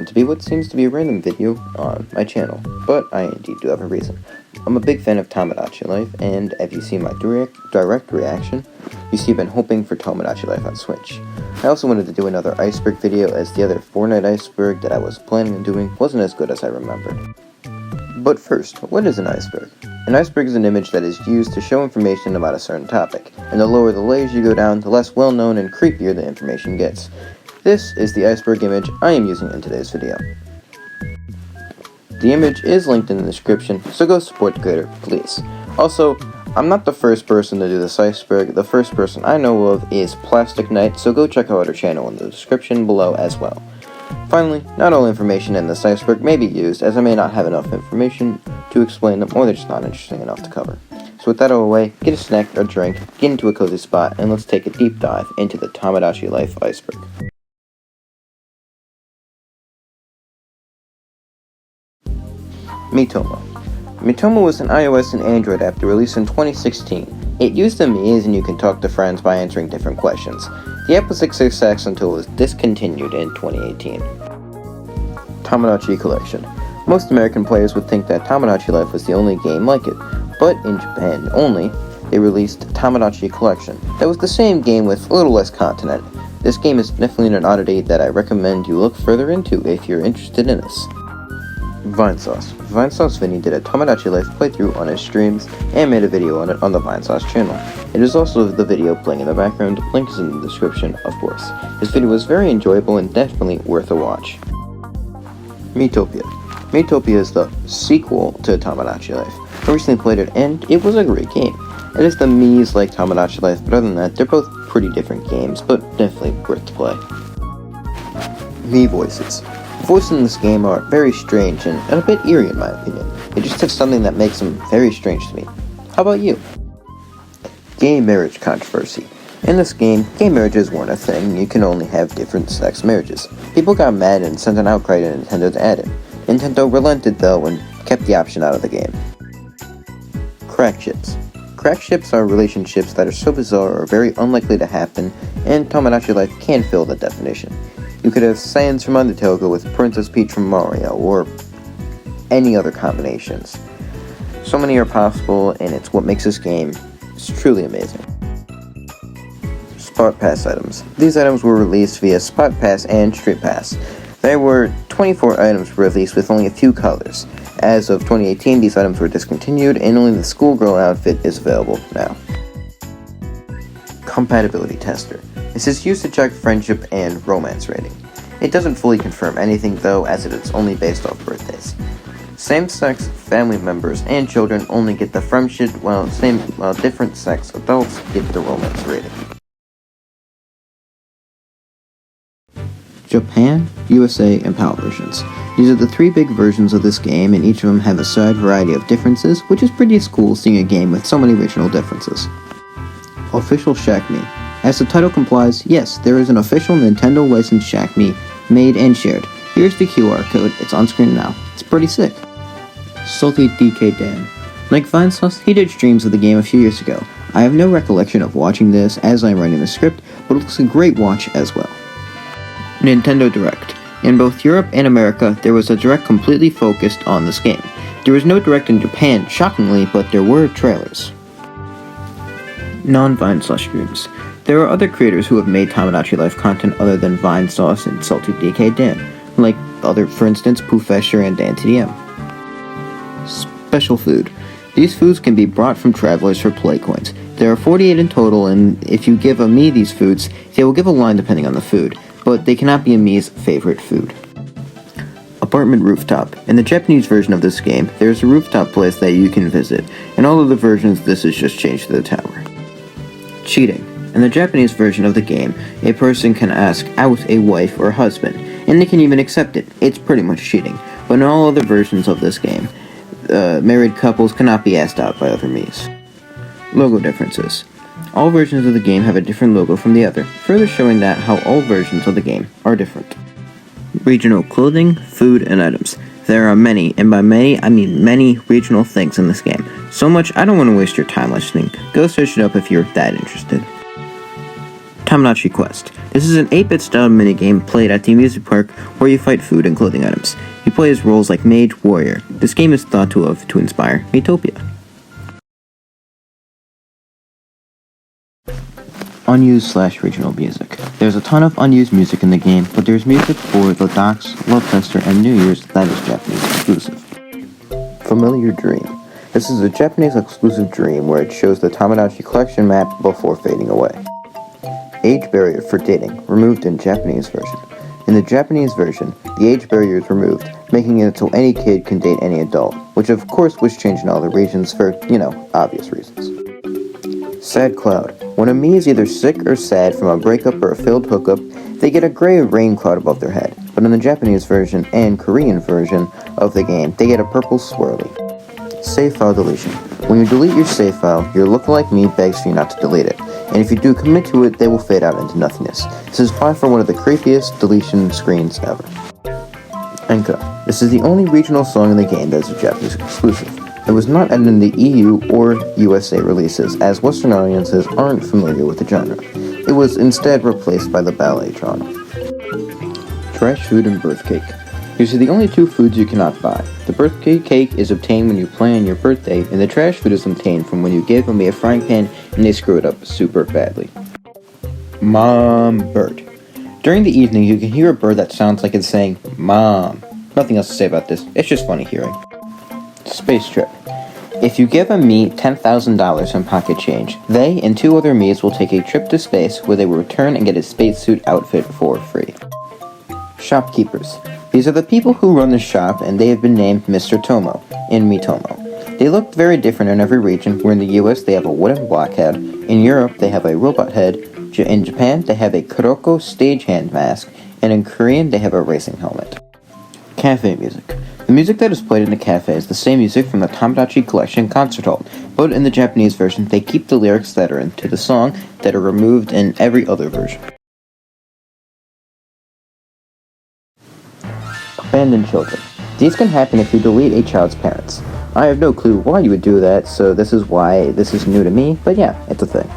to be what seems to be a random video on my channel, but I indeed do have a reason. I'm a big fan of Tomodachi Life, and if you see my direct reaction, you see I've been hoping for Tomodachi Life on Switch. I also wanted to do another iceberg video, as the other Fortnite iceberg that I was planning on doing wasn't as good as I remembered. But first, what is an iceberg? An iceberg is an image that is used to show information about a certain topic, and the lower the layers you go down, the less well-known and creepier the information gets. This is the iceberg image I am using in today's video. The image is linked in the description, so go support the creator, please. Also, I'm not the first person to do this iceberg. The first person I know of is Plastic Knight, so go check out her channel in the description below as well. Finally, not all information in this iceberg may be used, as I may not have enough information to explain them, or they're just not interesting enough to cover. So with that out of the way, get a snack or drink, get into a cozy spot, and let's take a deep dive into the Tomodachi Life Iceberg. Miitopia. Miitopia was an iOS and Android app released in 2016. It used the Mii's and you can talk to friends by answering different questions. The app was a success until it was discontinued in 2018. Tomodachi Collection. Most American players would think that Tomodachi Life was the only game like it, but in Japan only, they released Tomodachi Collection. That was the same game with a little less content. This game is definitely an oddity that I recommend you look further into if you're interested in this. Vinesauce Vinny did a Tomodachi Life playthrough on his streams and made a video on it on the Vinesauce channel. It is also the video playing in the background, link is in the description of course. This video was very enjoyable and definitely worth a watch. Miitopia. Miitopia is the sequel to Tomodachi Life. I recently played it and it was a great game. It is the Mii's like Tomodachi Life, but other than that, they're both pretty different games, but definitely worth to play. Mii Voices. The voices in this game are very strange and a bit eerie in my opinion. They just have something that makes them very strange to me. How about you? Gay marriage controversy. In this game, gay marriages weren't a thing. You can only have different sex marriages. People got mad and sent an outcry to Nintendo to add it. Nintendo relented though and kept the option out of the game. Crackships. Crackships are relationships that are so bizarre or very unlikely to happen, and Tomodachi Life can fill the definition. You could have Sans from Undertale go with Princess Peach from Mario, or any other combinations. So many are possible, and it's what makes this game truly amazing. Spot Pass items. These items were released via Spot Pass and Street Pass. There were 24 items released with only a few colors. As of 2018, these items were discontinued, and only the schoolgirl outfit is available now. Compatibility Tester. This is used to check friendship and romance rating. It doesn't fully confirm anything though, as it is only based off birthdays. Same-sex family members and children only get the friendship, while different sex adults get the romance rating. JPN USA and PAL Versions. These are the three big versions of this game, and each of them have a side variety of differences, which is pretty cool seeing a game with so many regional differences. Official Shaq Mii. As the title implies, yes, there is an official Nintendo licensed Shaq Mii made and shared. Here's the QR code, it's on screen now. It's pretty sick. Salty DK Dan. Like Vinesauce, he did streams of the game a few years ago. I have no recollection of watching this as I'm writing the script, but it looks a great watch as well. Nintendo Direct. In both Europe and America, there was a Direct completely focused on this game. There was no Direct in Japan, shockingly, but there were trailers. Non-Vinesauce streams. There are other creators who have made Tomodachi Life content other than Vinesauce and Salty DK Dan, like for instance, Poofesher and DanTDM. Special food. These foods can be brought from travelers for play coins. There are 48 in total, and if you give a Mii these foods, they will give a line depending on the food, but they cannot be a Mii's favorite food. Apartment Rooftop. In the Japanese version of this game, there is a rooftop place that you can visit. In all other versions, this is just changed to the tower. Cheating. In the Japanese version of the game, a person can ask out a wife or husband, and they can even accept it. It's pretty much cheating. But in all other versions of this game, married couples cannot be asked out by other Mii's. Logo differences. All versions of the game have a different logo from the other, further showing that how all versions of the game are different. Regional clothing, food, and items. There are many, and by many, I mean many regional things in this game. So much I don't want to waste your time listening. Go search it up if you're that interested. Tomodachi Quest. This is an 8-bit style minigame played at the amusement park where you fight food and clothing items. You play as roles like mage, warrior. This game is thought to inspire Miitopia. Unused/regional music. There's a ton of unused music in the game, but there's music for the Docks, Love Tester, and New Year's that is Japanese exclusive. Familiar Dream. This is a Japanese exclusive dream where it shows the Tomodachi Collection map before fading away. Age barrier for dating, removed in Japanese version. In the Japanese version, the age barrier is removed, making it so any kid can date any adult, which of course was changed in all the regions for, obvious reasons. Sad Cloud. When a Mii is either sick or sad from a breakup or a failed hookup, they get a gray rain cloud above their head, but in the Japanese version and Korean version of the game, they get a purple swirly. Save file deletion. When you delete your save file, your lookalike Mii begs for you not to delete it, and if you do commit to it, they will fade out into nothingness. This is by far one of the creepiest deletion screens ever. Enka. This is the only regional song in the game that is a Japanese exclusive. It was not added in the EU or USA releases, as Western audiences aren't familiar with the genre. It was instead replaced by the ballet genre. Trash food and birth cake. These are the only two foods you cannot buy. The birthday cake is obtained when you plan your birthday, and the trash food is obtained from when you give them a frying pan and they screw it up super badly. Mom bird. During the evening, you can hear a bird that sounds like it's saying, Mom. Nothing else to say about this, it's just funny hearing. Space trip. If you give a Mii $10,000 in pocket change, they and 2 other Miis will take a trip to space where they will return and get a spacesuit outfit for free. Shopkeepers. These are the people who run the shop, and they have been named Mr. Tomo in Miitomo. They look very different in every region, where in the US they have a wooden blockhead, in Europe they have a robot head, in Japan they have a Kuroko stagehand mask, and in Korean they have a racing helmet. Cafe music. The music that is played in the cafe is the same music from the Tomodachi Collection concert hall, but in the Japanese version they keep the lyrics that are into the song that are removed in every other version. Abandoned children. These can happen if you delete a child's parents. I have no clue why you would do that, so this is why this is new to me, but yeah, it's a thing.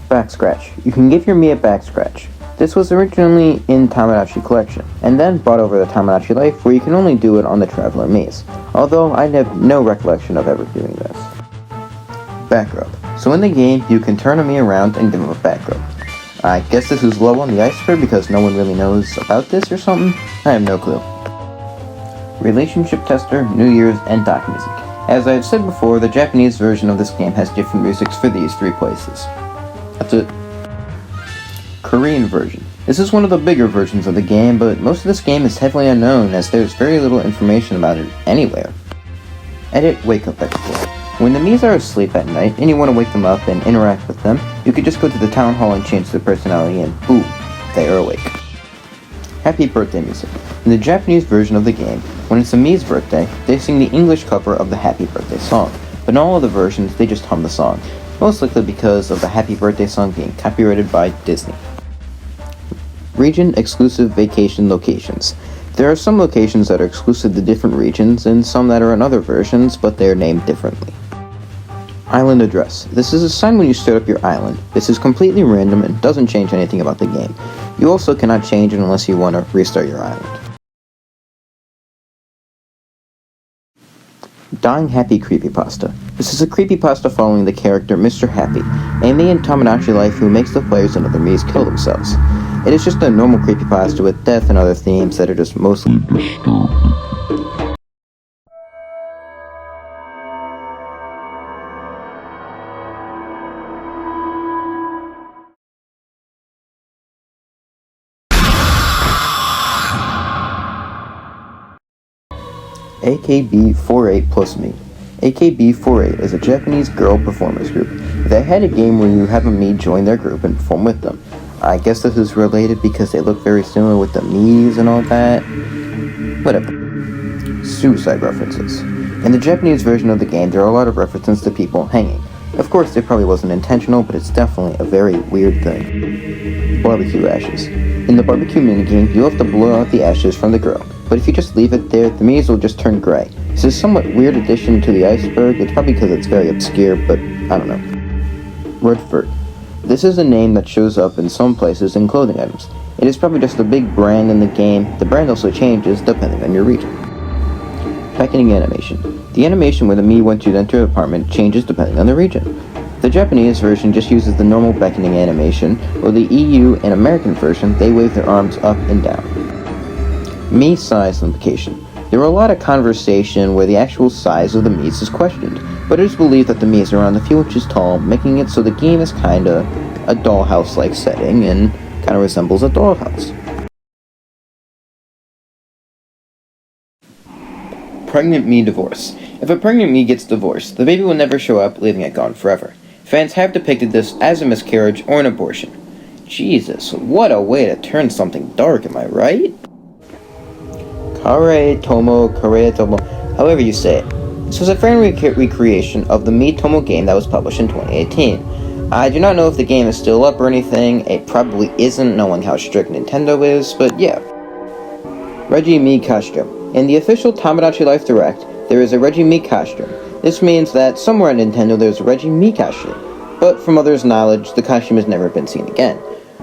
Backscratch. You can give your Mii a backscratch. This was originally in Tomodachi Collection, and then brought over to Tomodachi Life where you can only do it on the Traveler Miis, although I have no recollection of ever doing this. Backrub. So in the game, you can turn a Mii around and give him a backrub. I guess this is low on the iceberg because no one really knows about this or something? I have no clue. Relationship Tester, New Year's, and Dock Music. As I have said before, the Japanese version of this game has different musics for these 3 places. That's it. Korean version. This is one of the bigger versions of the game, but most of this game is heavily unknown as there's very little information about it anywhere. Edit Wake Up Explore. When the Miis are asleep at night and you want to wake them up and interact with them, you could just go to the town hall and change their personality and boom, they are awake. Happy birthday music. In the Japanese version of the game, when it's a Mii's birthday, they sing the English cover of the Happy Birthday song, but in all other versions they just hum the song, most likely because of the Happy Birthday song being copyrighted by Disney. Region exclusive vacation locations. There are some locations that are exclusive to different regions and some that are in other versions, but they are named differently. Island address. This is assigned when you start up your island. This is completely random and doesn't change anything about the game. You also cannot change it unless you want to restart your island. Dying Happy Creepypasta. This is a creepypasta following the character Mr. Happy, a Mii in Tomodachi Life who makes the players and other Miis kill themselves. It is just a normal creepypasta with death and other themes that are just mostly disturbing. AKB48 plus Mii. AKB48 is a Japanese girl performance group. They had a game where you have a Mii join their group and perform with them. I guess this is related because they look very similar with the Miis and all that. Whatever. Suicide references. In the Japanese version of the game, there are a lot of references to people hanging. Of course, it probably wasn't intentional, but it's definitely a very weird thing. BBQ Ashes. In the barbecue minigame, you have to blow out the ashes from the grill, but if you just leave it there, the Miis will just turn gray. This is a somewhat weird addition to the iceberg. It's probably because it's very obscure, but I don't know. Redfurt. This is a name that shows up in some places in clothing items. It is probably just a big brand in the game. The brand also changes depending on your region. Beckoning Animation. The animation where the Mii went to enter an apartment changes depending on the region. The Japanese version just uses the normal beckoning animation, while the EU and American version, they wave their arms up and down. Mii Size Implication. There were a lot of conversation where the actual size of the Miis is questioned, but it is believed that the Miis are around a few inches tall, making it so the game is kinda a dollhouse-like setting and kinda resembles a dollhouse. Pregnant Mii Divorce. If a pregnant Mii gets divorced, the baby will never show up, leaving it gone forever. Fans have depicted this as a miscarriage or an abortion. Jesus, what a way to turn something dark, am I right? Kare Tomo, however you say it. This was a fan recreation of the Miitomo game that was published in 2018. I do not know if the game is still up or anything. It probably isn't, knowing how strict Nintendo is, but yeah. Reggie Mii Costume. In the official Tomodachi Life Direct, there is a Reggie Mii Costume. This means that somewhere at Nintendo there's a Reggie Mii costume, but from others' knowledge, the costume has never been seen again.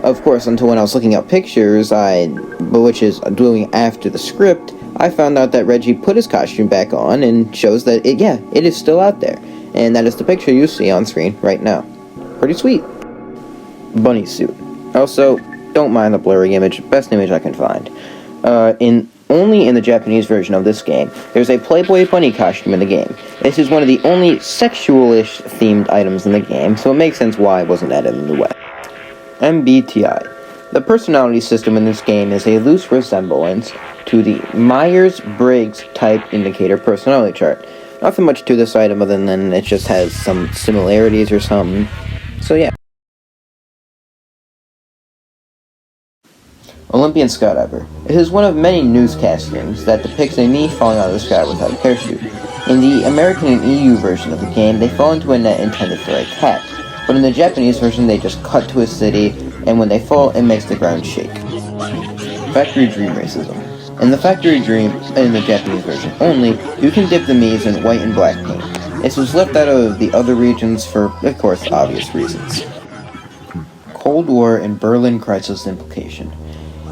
Of course, until when I was looking up pictures, which is doing after the script, I found out that Reggie put his costume back on and shows that it is still out there, and that is the picture you see on screen right now. Pretty sweet. Bunny suit. Also, don't mind the blurry image, best image I can find. Only in the Japanese version of this game, there's a Playboy bunny costume in the game. This is one of the only sexual-ish themed items in the game, so it makes sense why it wasn't added in the West. MBTI. The personality system in this game is a loose resemblance to the Myers-Briggs type indicator personality chart. Nothing much to this item other than it just has some similarities or something. So yeah. Olympian Skydiver. It is one of many newscastings that depicts a Mii falling out of the sky without a parachute. In the American and EU version of the game, they fall into a net intended for a cat, but in the Japanese version they just cut to a city, and when they fall, it makes the ground shake. Factory Dream Racism. In the Factory Dream, in the Japanese version only, you can dip the Miis in white and black paint. This was left out of the other regions for, of course, obvious reasons. Cold War and Berlin Crisis Implication.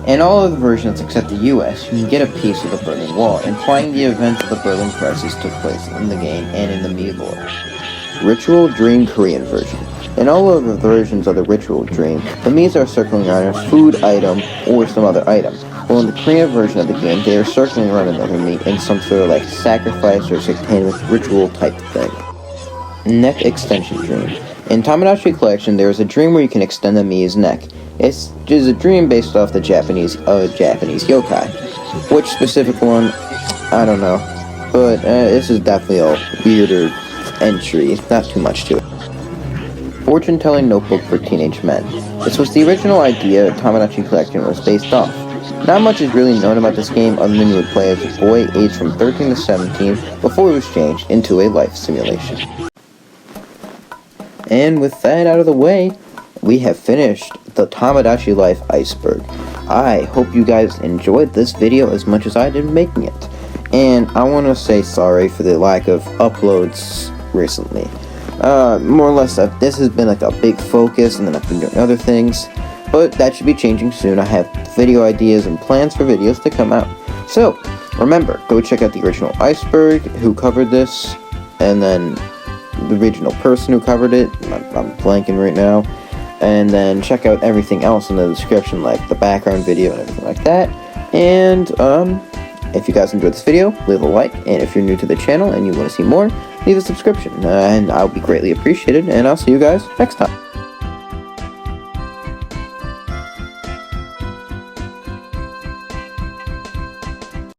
In all of the versions except the US, you can get a piece of the Berlin Wall, implying the events of the Berlin Crisis took place in the game and in the Mii lore. Ritual Dream Korean version. In all of the versions of the Ritual Dream, the Miis are circling around a food item or some other item, while in the Korean version of the game, they are circling around another Mii in some sort of like sacrifice or satanic ritual type thing. Neck Extension Dream. In Tomodachi Collection, there is a dream where you can extend the Mii's neck. It's just a dream based off the Japanese yokai. Which specific one, I don't know. But this is definitely a weirder entry, not too much to it. Fortune-telling notebook for teenage men. This was the original idea Tomodachi Collection was based off. Not much is really known about this game other than you would play as a boy aged from 13 to 17 before it was changed into a life simulation. And with that out of the way, we have finished the Tomodachi Life Iceberg. I hope you guys enjoyed this video as much as I did making it. And I want to say sorry for the lack of uploads recently. More or less, this has been like a big focus, and then I've been doing other things. But that should be changing soon. I have video ideas and plans for videos to come out. So, remember, go check out the original Iceberg, who covered this, and then the original person who covered it. I'm blanking right now. And then check out everything else in the description, like the background video and everything like that. And, if you guys enjoyed this video, leave a like, and if you're new to the channel and you want to see more, leave a subscription, and I'll be greatly appreciated, and I'll see you guys next time.